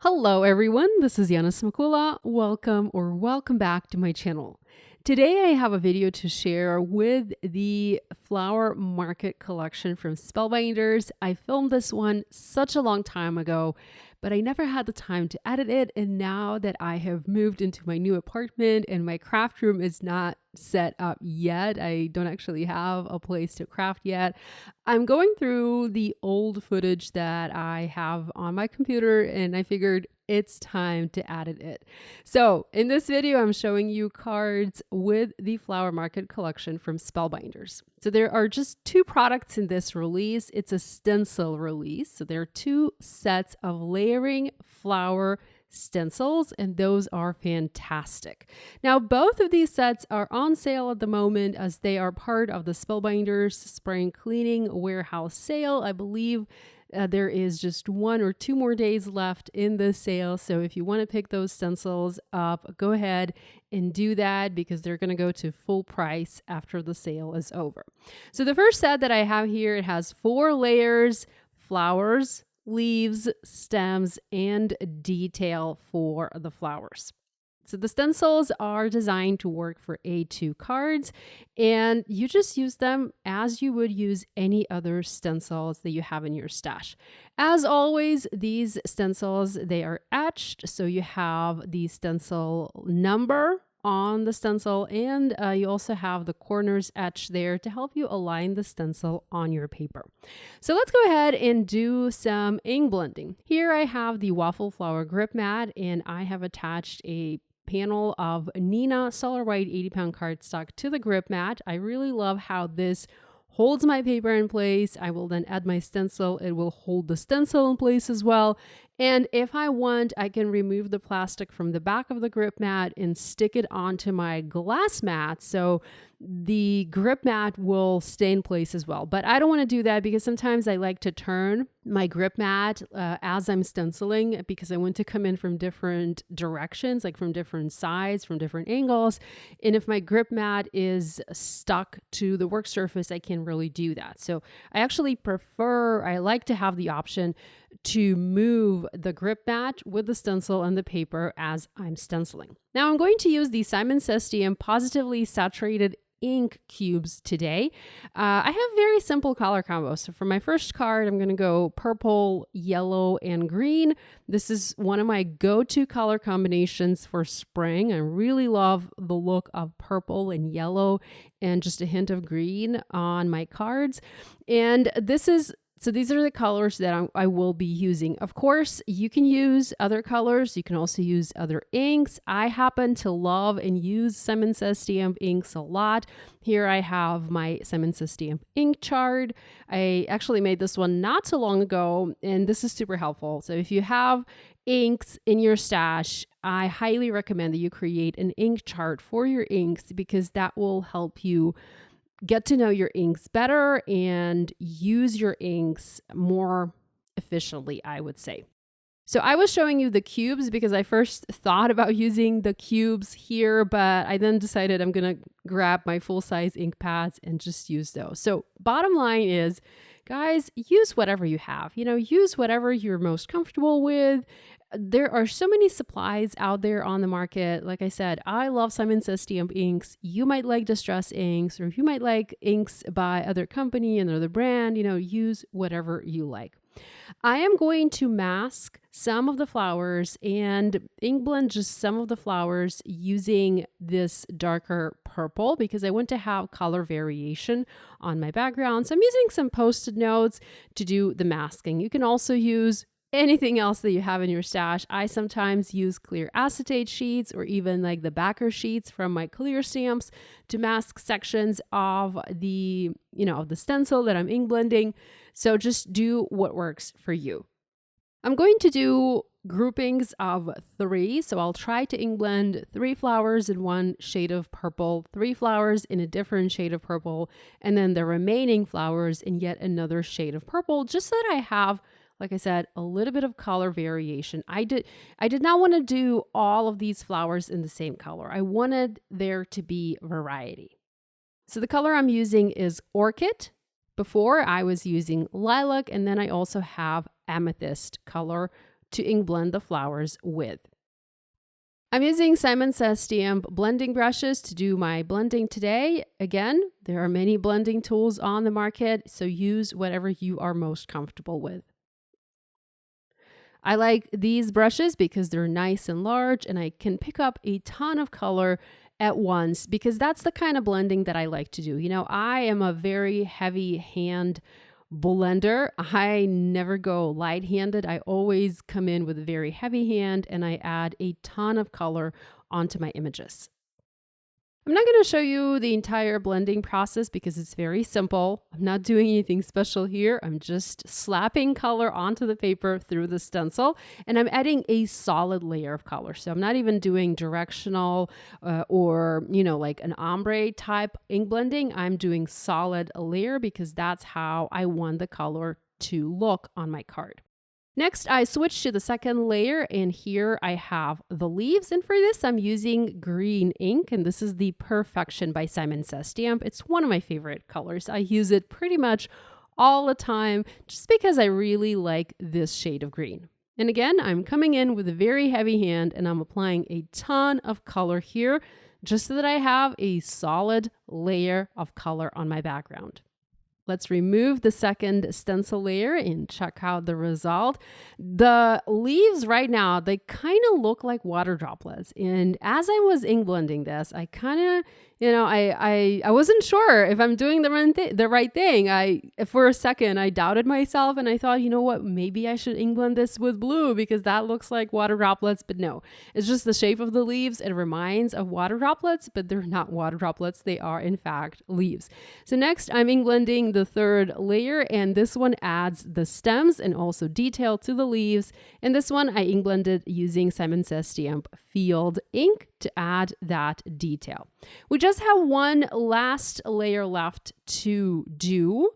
Hello everyone, this is Yana Smakula. Welcome back to my channel. Today I have a video to share with the Flower Market collection from Spellbinders. I filmed this one such a long time ago, but I never had the time to edit it, and now that I have moved into my new apartment and my craft room is not set up yet, I don't actually have a place to craft yet, I'm going through the old footage that I have on my computer, and I figured it's time to edit it. So in this video, I'm showing you cards with the Flower Market collection from Spellbinders. So there are just two products in this release. It's a stencil release. So there are two sets of layering flower stencils, and those are fantastic. Now, both of these sets are on sale at the moment as they are part of the Spellbinders Spring Cleaning Warehouse sale. I believe there is just 1 or 2 more days left in the sale. So if you want to pick those stencils up, go ahead and do that because they're going to go to full price after the sale is over. So the first set that I have here, it has 4 layers, flowers, leaves, stems, and detail for the flowers. So the stencils are designed to work for A2 cards, and you just use them as you would use any other stencils that you have in your stash. As always, these stencils, they are etched, so you have the stencil number on the stencil, and you also have the corners etched there to help you align the stencil on your paper. So let's go ahead and do some ink blending. Here I have the waffle flower grip mat, and I have attached a panel of Nina Solar White 80-pound cardstock to the grip mat. I really love how this holds my paper in place. I will then add my stencil. It will hold the stencil in place as well. And if I want, I can remove the plastic from the back of the grip mat and stick it onto my glass mat. So the grip mat will stay in place as well. But I don't want to do that because sometimes I like to turn my grip mat as I'm stenciling because I want to come in from different directions, like from different sides, from different angles. And if my grip mat is stuck to the work surface, I can't really do that. So I like to have the option to move the grip mat with the stencil and the paper as I'm stenciling. Now I'm going to use the Simon Says TM Positively Saturated ink cubes today. I have very simple color combos. So for my first card, I'm going to go purple, yellow, and green. This is one of my go-to color combinations for spring. I really love the look of purple and yellow and just a hint of green on my cards. And these are the colors that I will be using. Of course, you can use other colors. You can also use other inks. I happen to love and use Simon Says Stamp inks a lot. Here I have my Simon Says Stamp ink chart. I actually made this one not so long ago, and this is super helpful. So if you have inks in your stash, I highly recommend that you create an ink chart for your inks because that will help you get to know your inks better and use your inks more efficiently, I would say. So I was showing you the cubes because I first thought about using the cubes here, but I then decided I'm going to grab my full-size ink pads and just use those. So bottom line is, guys, use whatever you have. Use whatever you're most comfortable with. There are so many supplies out there on the market. Like I said, I love Simon Says Stamp inks. You might like Distress inks, or you might like inks by other company, another brand. Use whatever you like. I am going to mask some of the flowers and ink blend just some of the flowers using this darker purple because I want to have color variation on my background. So I'm using some Post-it notes to do the masking. You can also use anything else that you have in your stash. I sometimes use clear acetate sheets or even like the backer sheets from my clear stamps to mask sections of the stencil that I'm ink blending. So just do what works for you. I'm going to do groupings of 3. So I'll try to ink blend 3 flowers in one shade of purple, 3 flowers in a different shade of purple, and then the remaining flowers in yet another shade of purple, just so that I have, like I said, a little bit of color variation. I did not want to do all of these flowers in the same color. I wanted there to be variety. So the color I'm using is Orchid. Before I was using lilac, and then I also have amethyst color to ink blend the flowers with. I'm using Simon Says Stamp blending brushes to do my blending today. Again, there are many blending tools on the market, so use whatever you are most comfortable with. I like these brushes because they're nice and large and I can pick up a ton of color at once because that's the kind of blending that I like to do. You know, I am a very heavy hand blender. I never go light-handed. I always come in with a very heavy hand and I add a ton of color onto my images. I'm not going to show you the entire blending process because it's very simple. I'm not doing anything special here. I'm just slapping color onto the paper through the stencil and I'm adding a solid layer of color. So I'm not even doing directional or, you know, like an ombre type ink blending. I'm doing solid layer because that's how I want the color to look on my card. Next, I switched to the second layer and here I have the leaves. And for this, I'm using green ink and this is the Perfection by Simon Says Stamp. It's one of my favorite colors. I use it pretty much all the time just because I really like this shade of green. And again, I'm coming in with a very heavy hand and I'm applying a ton of color here just so that I have a solid layer of color on my background. Let's remove the second stencil layer and check out the result. The leaves right now, they kind of look like water droplets. And as I was ink blending this, I kind of, you know, I wasn't sure if I'm doing the right thing. For a second, I doubted myself and I thought, you know what, maybe I should ink blend this with blue because that looks like water droplets. But no, it's just the shape of the leaves. It reminds of water droplets, but they're not water droplets. They are, in fact, leaves. So next, I'm ink blending the third layer and this one adds the stems and also detail to the leaves. And this one I ink blended using Simon Says Stamp Field ink to add that detail. We just have one last layer left to do.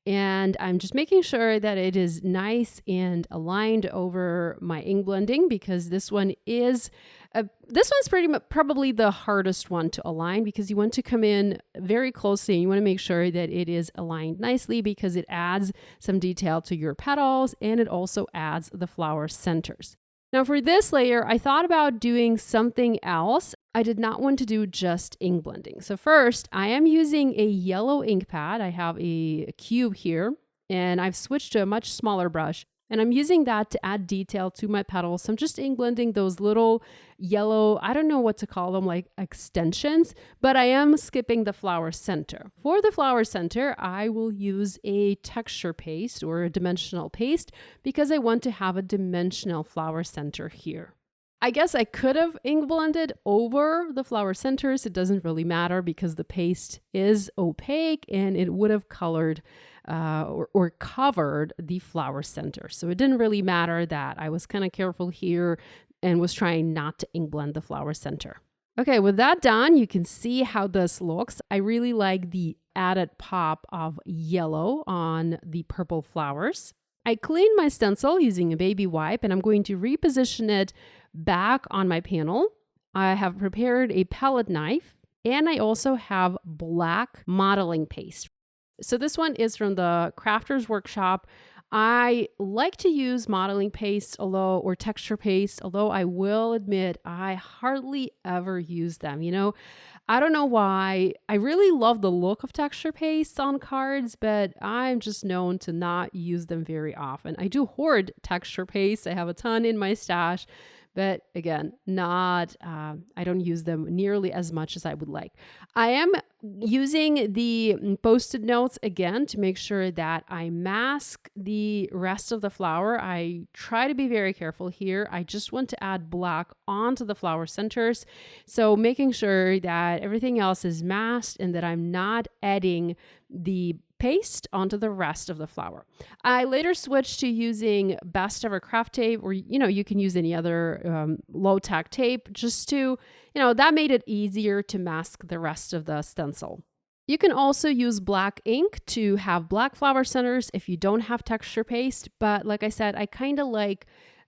And I'm just making sure that it is nice and aligned over my ink blending because this one's probably the hardest one to align because you want to come in very closely and you want to make sure that it is aligned nicely because it adds some detail to your petals and it also adds the flower centers. Now for this layer, I thought about doing something else. I did not want to do just ink blending. So first, I am using a yellow ink pad. I have a cube here, and I've switched to a much smaller brush. And I'm using that to add detail to my petals. So I'm just ink blending those little yellow, I don't know what to call them, like extensions, but I am skipping the flower center. For the flower center, I will use a texture paste or a dimensional paste because I want to have a dimensional flower center here. I guess I could have ink blended over the flower centers. It doesn't really matter because the paste is opaque and it would have colored or covered the flower center. So it didn't really matter that I was kind of careful here and was trying not to ink blend the flower center. Okay, with that done, you can see how this looks. I really like the added pop of yellow on the purple flowers. I cleaned my stencil using a baby wipe and I'm going to reposition it back on my panel. I have prepared a palette knife and I also have black modeling paste. So this one is from the Crafters Workshop. I like to use modeling paste or texture paste, although I will admit I hardly ever use them. You know, I don't know why. I really love the look of texture paste on cards, but I'm just known to not use them very often. I do hoard texture paste. I have a ton in my stash. But again, I don't use them nearly as much as I would like. I am using the Post-it notes again to make sure that I mask the rest of the flower. I try to be very careful here. I just want to add black onto the flower centers. So making sure that everything else is masked and that I'm not adding the paste onto the rest of the flower. I later switched to using Best Ever Craft tape, or you can use any other low-tack tape just to, that made it easier to mask the rest of the stencil. You can also use black ink to have black flower centers if you don't have texture paste, but like I said, I kind of like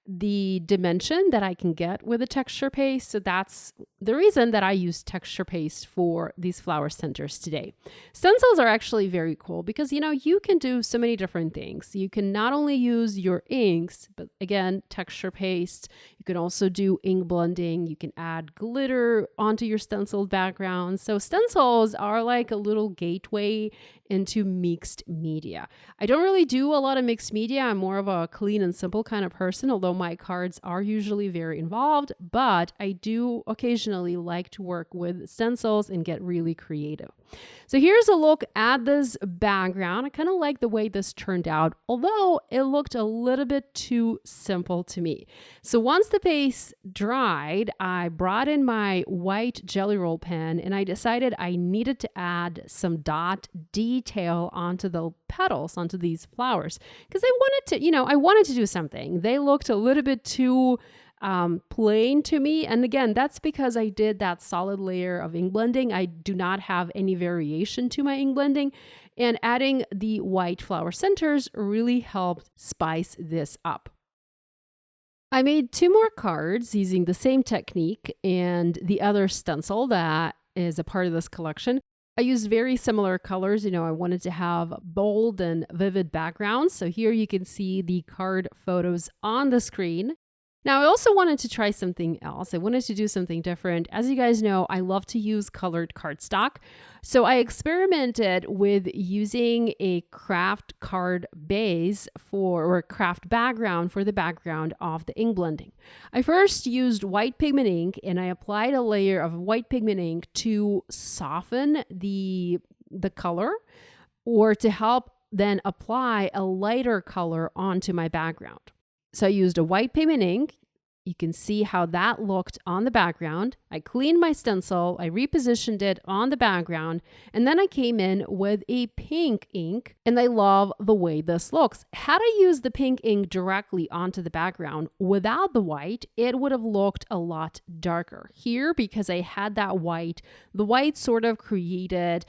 the dimension that I can get with a texture paste, so that's the reason that I use texture paste for these flower centers today. Stencils are actually very cool because, you can do so many different things. You can not only use your inks, but again, texture paste. You can also do ink blending. You can add glitter onto your stenciled background. So stencils are like a little gateway into mixed media. I don't really do a lot of mixed media. I'm more of a clean and simple kind of person, although my cards are usually very involved, but I do occasionally like to work with stencils and get really creative. So here's a look at this background. I kind of like the way this turned out, although it looked a little bit too simple to me. So once the paste dried, I brought in my white Jelly Roll pen and I decided I needed to add some dot detail onto the petals, onto these flowers, because I wanted to do something. They looked a little bit too plain to me. And again, that's because I did that solid layer of ink blending. I do not have any variation to my ink blending, and adding the white flower centers really helped spice this up. I made 2 more cards using the same technique and the other stencil that is a part of this collection. I used very similar colors. I wanted to have bold and vivid backgrounds. So here you can see the card photos on the screen. Now, I also wanted to try something else. I wanted to do something different. As you guys know, I love to use colored cardstock. So I experimented with using a craft card base or craft background for the background of the ink blending. I first used white pigment ink and I applied a layer of white pigment ink to soften the color, or to help then apply a lighter color onto my background. So I used a white pigment ink. You can see how that looked on the background. I cleaned my stencil, I repositioned it on the background, and then I came in with a pink ink, and I love the way this looks. Had I used the pink ink directly onto the background without the white, it would have looked a lot darker. Here, because I had that white, the white sort of created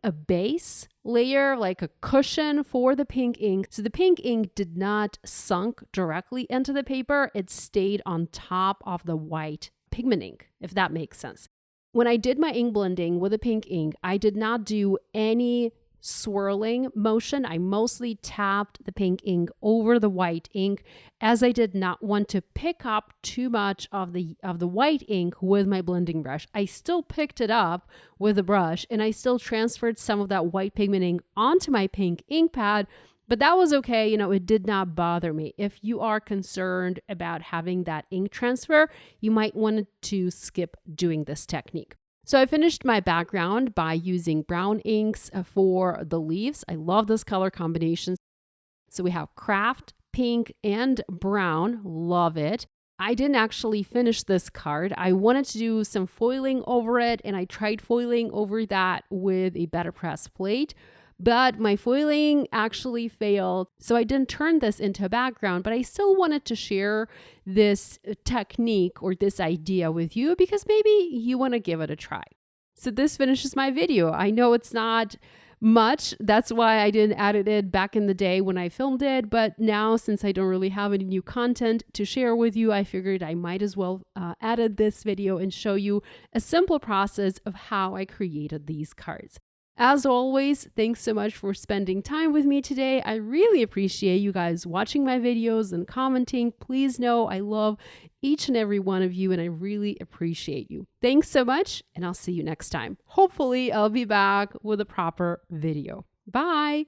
a base layer, like a cushion for the pink ink. So the pink ink did not sunk directly into the paper. It stayed on top of the white pigment ink, if that makes sense. When I did my ink blending with the pink ink, I did not do any swirling motion. I mostly tapped the pink ink over the white ink, as I did not want to pick up too much of the white ink with my blending brush. I still picked it up with the brush and I still transferred some of that white pigment ink onto my pink ink pad, but that was okay. It did not bother me. If you are concerned about having that ink transfer, you might want to skip doing this technique. So I finished my background by using brown inks for the leaves. I love this color combination. So we have craft, pink, and brown. Love it. I didn't actually finish this card. I wanted to do some foiling over it, and I tried foiling over that with a better press plate, but my foiling actually failed. So I didn't turn this into a background, but I still wanted to share this technique or this idea with you because maybe you want to give it a try. So this finishes my video. I know it's not much. That's why I didn't edit it back in the day when I filmed it. But now, since I don't really have any new content to share with you, I figured I might as well edit this video and show you a simple process of how I created these cards. As always, thanks so much for spending time with me today. I really appreciate you guys watching my videos and commenting. Please know I love each and every one of you, and I really appreciate you. Thanks so much, and I'll see you next time. Hopefully, I'll be back with a proper video. Bye!